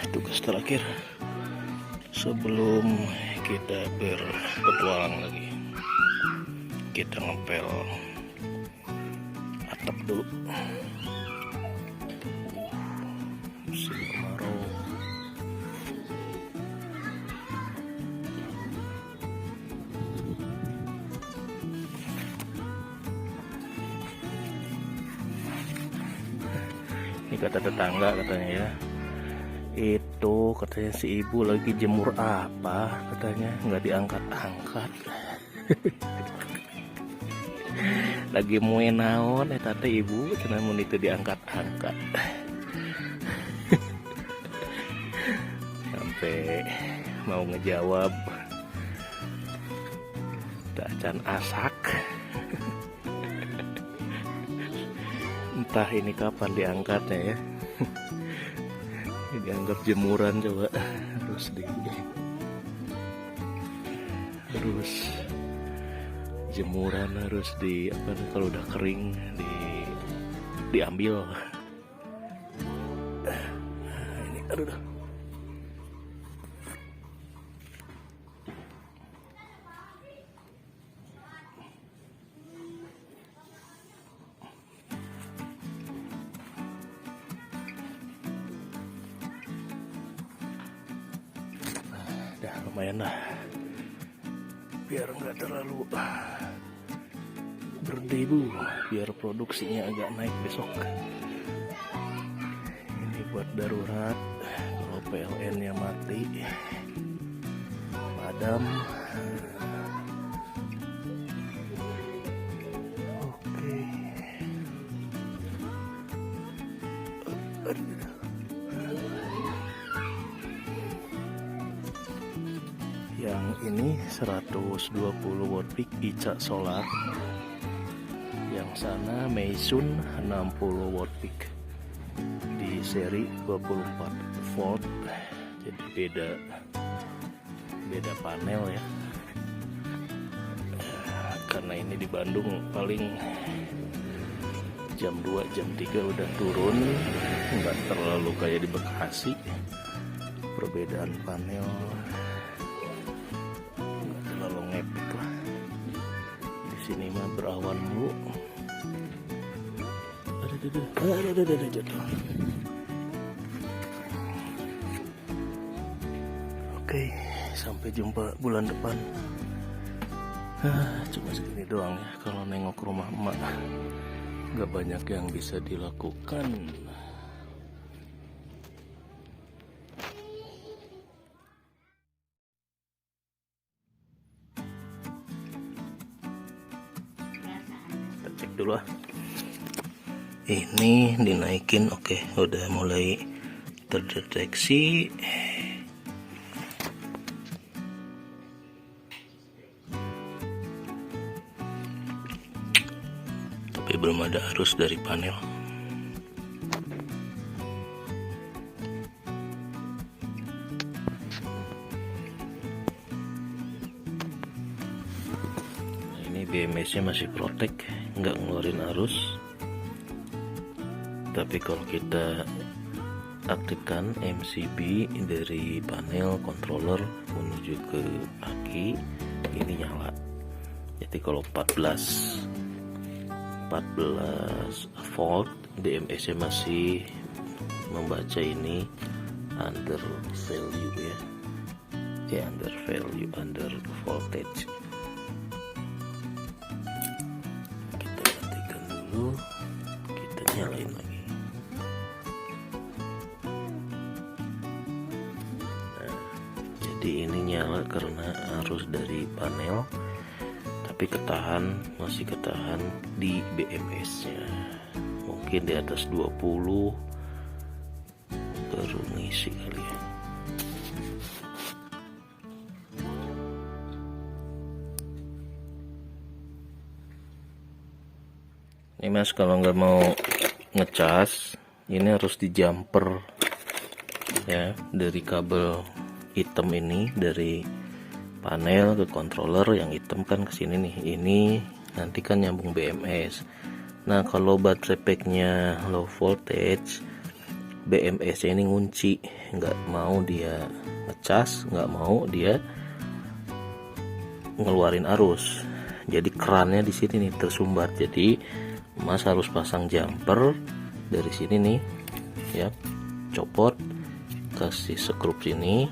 tugas terakhir sebelum kita berpetualang lagi. Kita ngepel atap dulu. Musim kemarau. Ini kata tetangga katanya ya, itu katanya si ibu lagi jemur apa, katanya nggak diangkat-angkat. Lagi mue naon tante ibu, namun itu diangkat-angkat. Sampai mau ngejawab dacan asak. Entah ini kapan diangkatnya ya. Dianggap jemuran, coba harus jemuran harus di apa, kalau udah kering diambil. Ini aduh. Dah lumayan lah, biar nggak terlalu berdebu, biar produksinya agak naik besok. Ini buat darurat kalau PLN nya mati, padam. Oke. Yang ini 120 watt peak ICA solar, yang sana Meisun 60 watt peak di seri 24 volt, jadi beda panel ya. Karena ini di Bandung paling jam 2 jam 3 udah turun, nggak terlalu kayak di Bekasi. Perbedaan panel sini mah berawan mulu. Ada jatuh. Oke, sampai jumpa bulan depan. Cuma segini doang ya, kalau nengok rumah emak nggak banyak yang bisa dilakukan. Cek dulu ah. Ini dinaikin, oke, udah mulai terdeteksi. Tapi belum ada arus dari panel. BMS-nya masih protek, nggak ngeluarin arus. Tapi kalau kita aktifkan MCB dari panel controller menuju ke aki, ini nyala. Jadi kalau 14 volt, BMS-nya masih membaca ini under value ya, under value, under voltage. Kita nyalain lagi. Nah, jadi ini nyala karena arus dari panel, tapi masih ketahan di BMS nya. Mungkin di atas 20 baru ngisi kali ya. Ini mas, kalau nggak mau ngecas, ini harus di jumper ya, dari kabel hitam ini, dari panel ke controller yang hitam kan ke sini nih. Ini nanti kan nyambung BMS. Nah kalau baterai packnya low voltage, BMS-nya ini ngunci, nggak mau dia ngecas, nggak mau dia ngeluarin arus. Jadi kerannya di sini nih tersumbat. Jadi Mas harus pasang jumper dari sini nih, ya, copot, kasih skrup sini.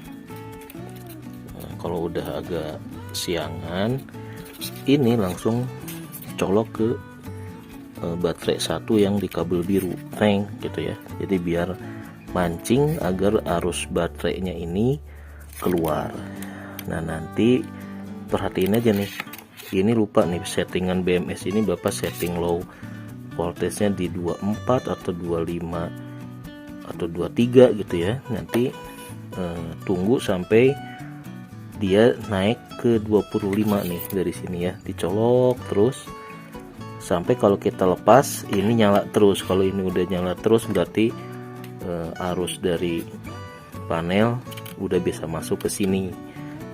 Nah, kalau udah agak siangan, ini langsung colok ke baterai satu yang di kabel biru, tank gitu ya. Jadi biar mancing agar arus baterainya ini keluar. Nah, nanti perhatiin aja nih, ini lupa nih settingan BMS ini Bapak setting low voltage-nya di 24 atau 25 atau 23 gitu ya. Nanti tunggu sampai dia naik ke 25 nih dari sini ya, dicolok terus sampai kalau kita lepas ini nyala terus. Kalau ini udah nyala terus berarti arus dari panel udah bisa masuk ke sini,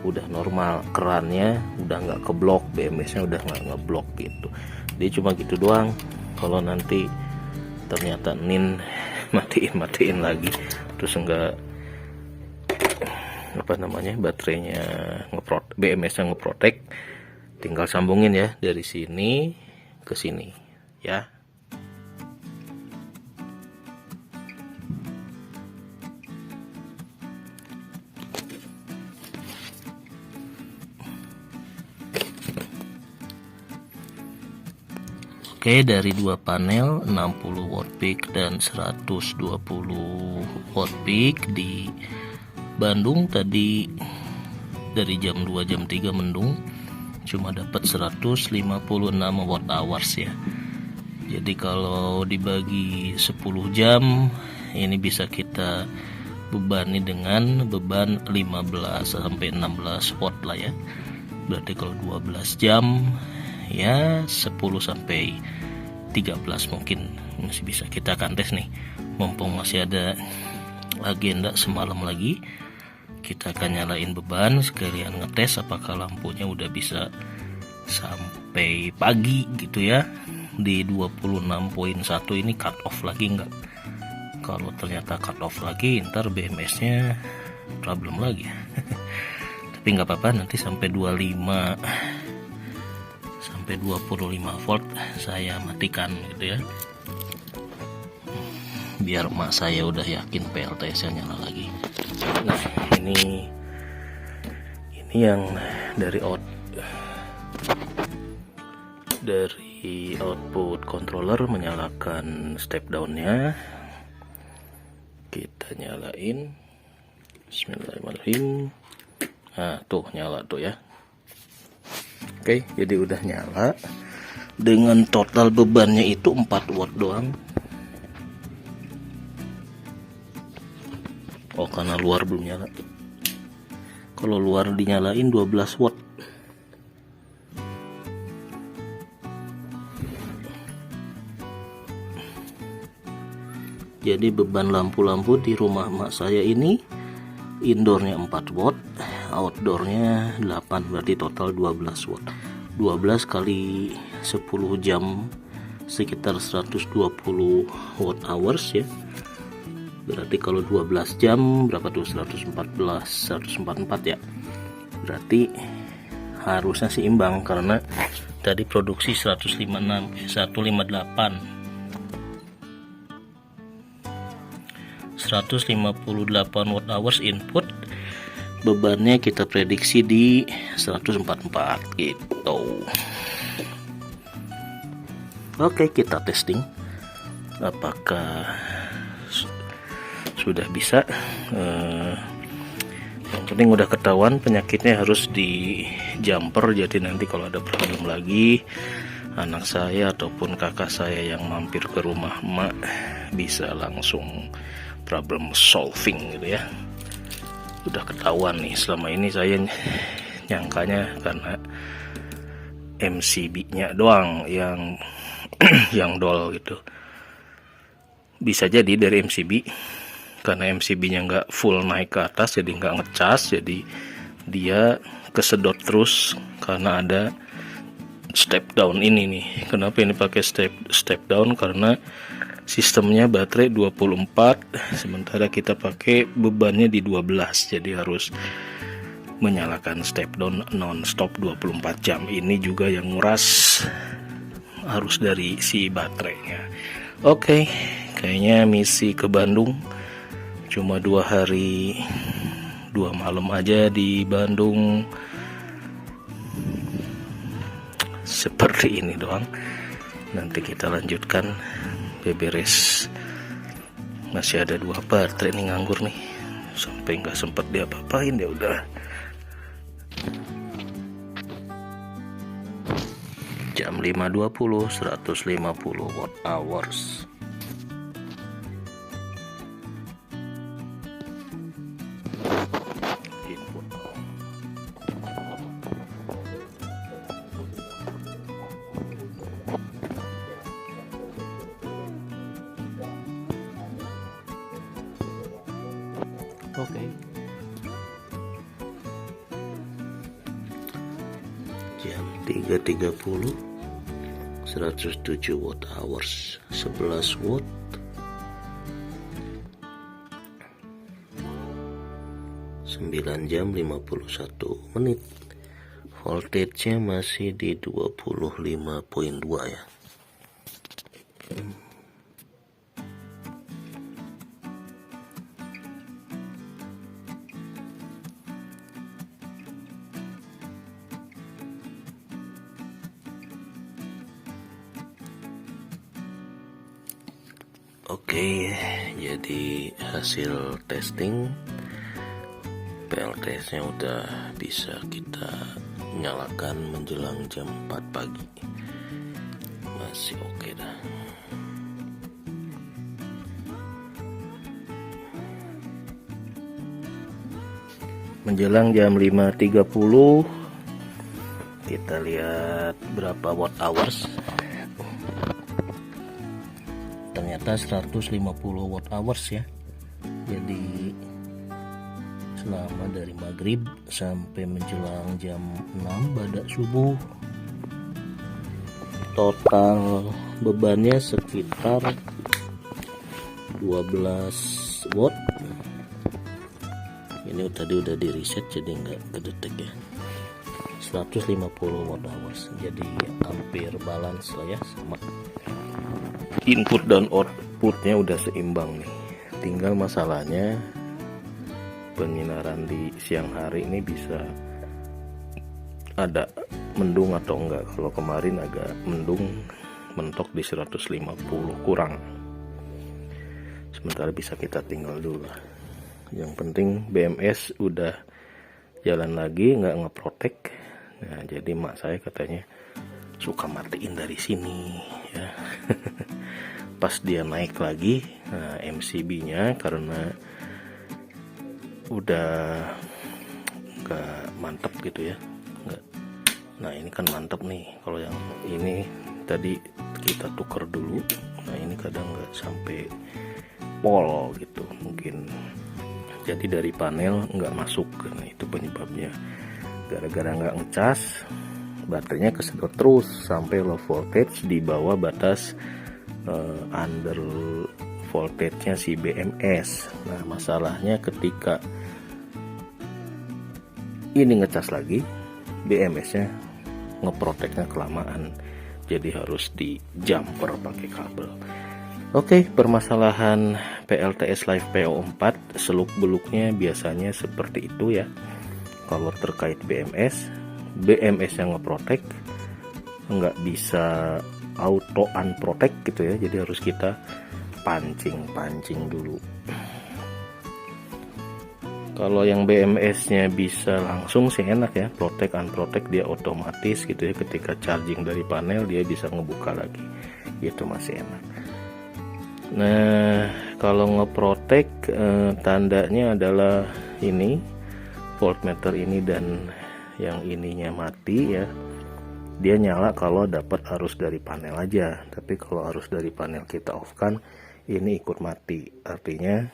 udah normal, kerannya udah nggak keblok, BMS-nya udah nggak ngeblok gitu. Jadi cuma gitu doang. Kalau nanti ternyata nin matiin lagi terus enggak baterainya BMS-nya ngeprotek, tinggal sambungin ya dari sini ke sini ya. Oke, dari dua panel 60 watt peak dan 120 watt peak di Bandung tadi dari jam 2 jam 3 mendung cuma dapat 156 watt hours ya. Jadi kalau dibagi 10 jam ini bisa kita bebani dengan beban 15 sampai 16 watt lah ya. Berarti kalau 12 jam ya 10 sampai 13 mungkin masih bisa kita akan tes nih, mumpung masih ada agenda semalam lagi. Kita akan nyalain beban sekalian ngetes apakah lampunya udah bisa sampai pagi gitu ya. Di 26.1 ini cut off lagi enggak. Kalau ternyata cut off lagi ntar BMS-nya problem lagi. Tapi nggak apa-apa, nanti sampai 25 sampai 25 volt saya matikan gitu ya, biar emak saya udah yakin PLTS-nya nyala lagi. Nah, ini yang dari output controller menyalakan step down-nya. Kita nyalain, bismillahirrahmanirrahim. Nah tuh nyala tuh ya. Oke, jadi udah nyala dengan total bebannya itu 4 watt doang. Oh, karena luar belum nyala. Kalau luar dinyalain 12 watt. Jadi beban lampu-lampu di rumah emak saya ini indoornya 4 watt, outdoornya 8, berarti total 12 watt. 12 kali 10 jam sekitar 120 watt hours ya. Berarti kalau 12 jam berapa tuh? 144 ya. Berarti harusnya seimbang karena tadi produksi 158 watt hours input, bebannya kita prediksi di 144 gitu. Oke, kita testing apakah sudah bisa. Yang penting udah ketahuan penyakitnya harus di jumper, jadi nanti kalau ada problem lagi anak saya ataupun kakak saya yang mampir ke rumah emak bisa langsung problem solving gitu ya. Udah ketahuan nih, selama ini saya nyangkanya karena MCB-nya doang yang yang dol gitu. Bisa jadi dari MCB, karena MCB-nya nggak full naik ke atas jadi nggak ngecas, jadi dia kesedot terus karena ada step down ini nih. Kenapa ini pakai step down? Karena sistemnya baterai 24, sementara kita pakai bebannya di 12, jadi harus menyalakan step down non-stop 24 jam. Ini juga yang nguras harus dari si baterainya. Oke, kayaknya misi ke Bandung cuma 2 hari 2 malam aja di Bandung, seperti ini doang. Nanti kita lanjutkan beberes. Masih ada 2 baterai nih nganggur nih, sampai nggak sempet diapa-apain ya udah. Jam 5.20 150 watt hours. Oke. Jam 3.30 107 watt hours, 11 watt. Sembilan jam 51 menit. Voltage-nya masih di 25.2 ya. Oke, jadi hasil testing PLTS nya udah bisa kita nyalakan menjelang jam 4 pagi. Masih oke dah. Menjelang jam 5.30 kita lihat berapa watt hours. Ternyata 150 watt hours ya. Jadi selama dari maghrib sampai menjelang jam 6 badak subuh, total bebannya sekitar 12 watt. Ini tadi udah di reset jadi nggak kedetek ya. 150 watt hours, jadi hampir balance lah ya, sama. Input dan outputnya udah seimbang nih. Tinggal masalahnya penyinaran di siang hari ini bisa ada mendung atau enggak. Kalau kemarin agak mendung, mentok di 150 kurang. Sementara bisa kita tinggal dulu lah. Yang penting BMS udah jalan lagi, nggak ngeprotek. Nah, jadi mak saya katanya suka matiin dari sini ya. Pas dia naik lagi, nah, MCB-nya karena udah nggak mantep gitu ya, nggak. Nah ini kan mantep nih. Kalau yang ini tadi kita tuker dulu. Nah ini kadang nggak sampai pol gitu, mungkin jadi dari panel nggak masuk. Nah itu penyebabnya. Gara-gara nggak ngecas, baterainya kesedot terus sampai low voltage di bawah batas under voltage-nya si BMS. Nah masalahnya ketika ini ngecas lagi, BMS-nya ngeproteknya kelamaan, jadi harus di jumper pakai kabel. Oke, permasalahan PLTS Live PO4 seluk-beluknya biasanya seperti itu ya. Kalau terkait BMS yang ngeprotek nggak bisa auto unprotect gitu ya, jadi harus kita pancing dulu. Kalau yang BMS-nya bisa langsung sih enak ya, protect unprotect dia otomatis gitu ya, ketika charging dari panel dia bisa ngebuka lagi, itu masih enak. Nah kalau ngeprotect tandanya adalah ini voltmeter ini dan yang ininya mati ya. Dia nyala kalau dapat arus dari panel aja, tapi kalau arus dari panel kita off kan, ini ikut mati. Artinya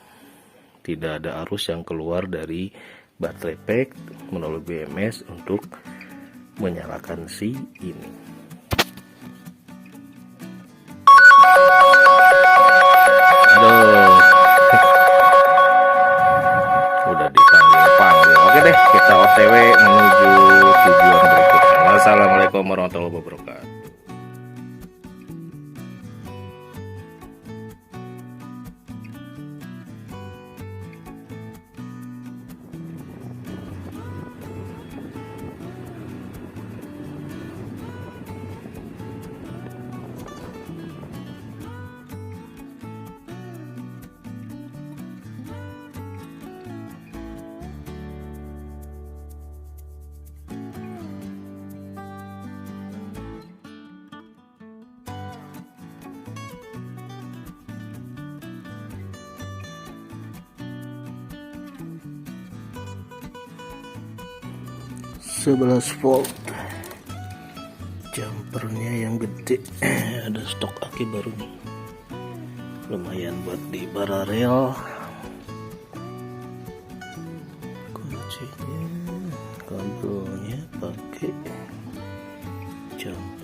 tidak ada arus yang keluar dari baterai pack melalui BMS untuk menyalakan si ini. Assalamualaikum warahmatullahi wabarakatuh. Sebelas volt jumpernya yang gede. Ada stok aki baru nih, lumayan buat di paralel. Kuncinya, kabelnya pakai jumper.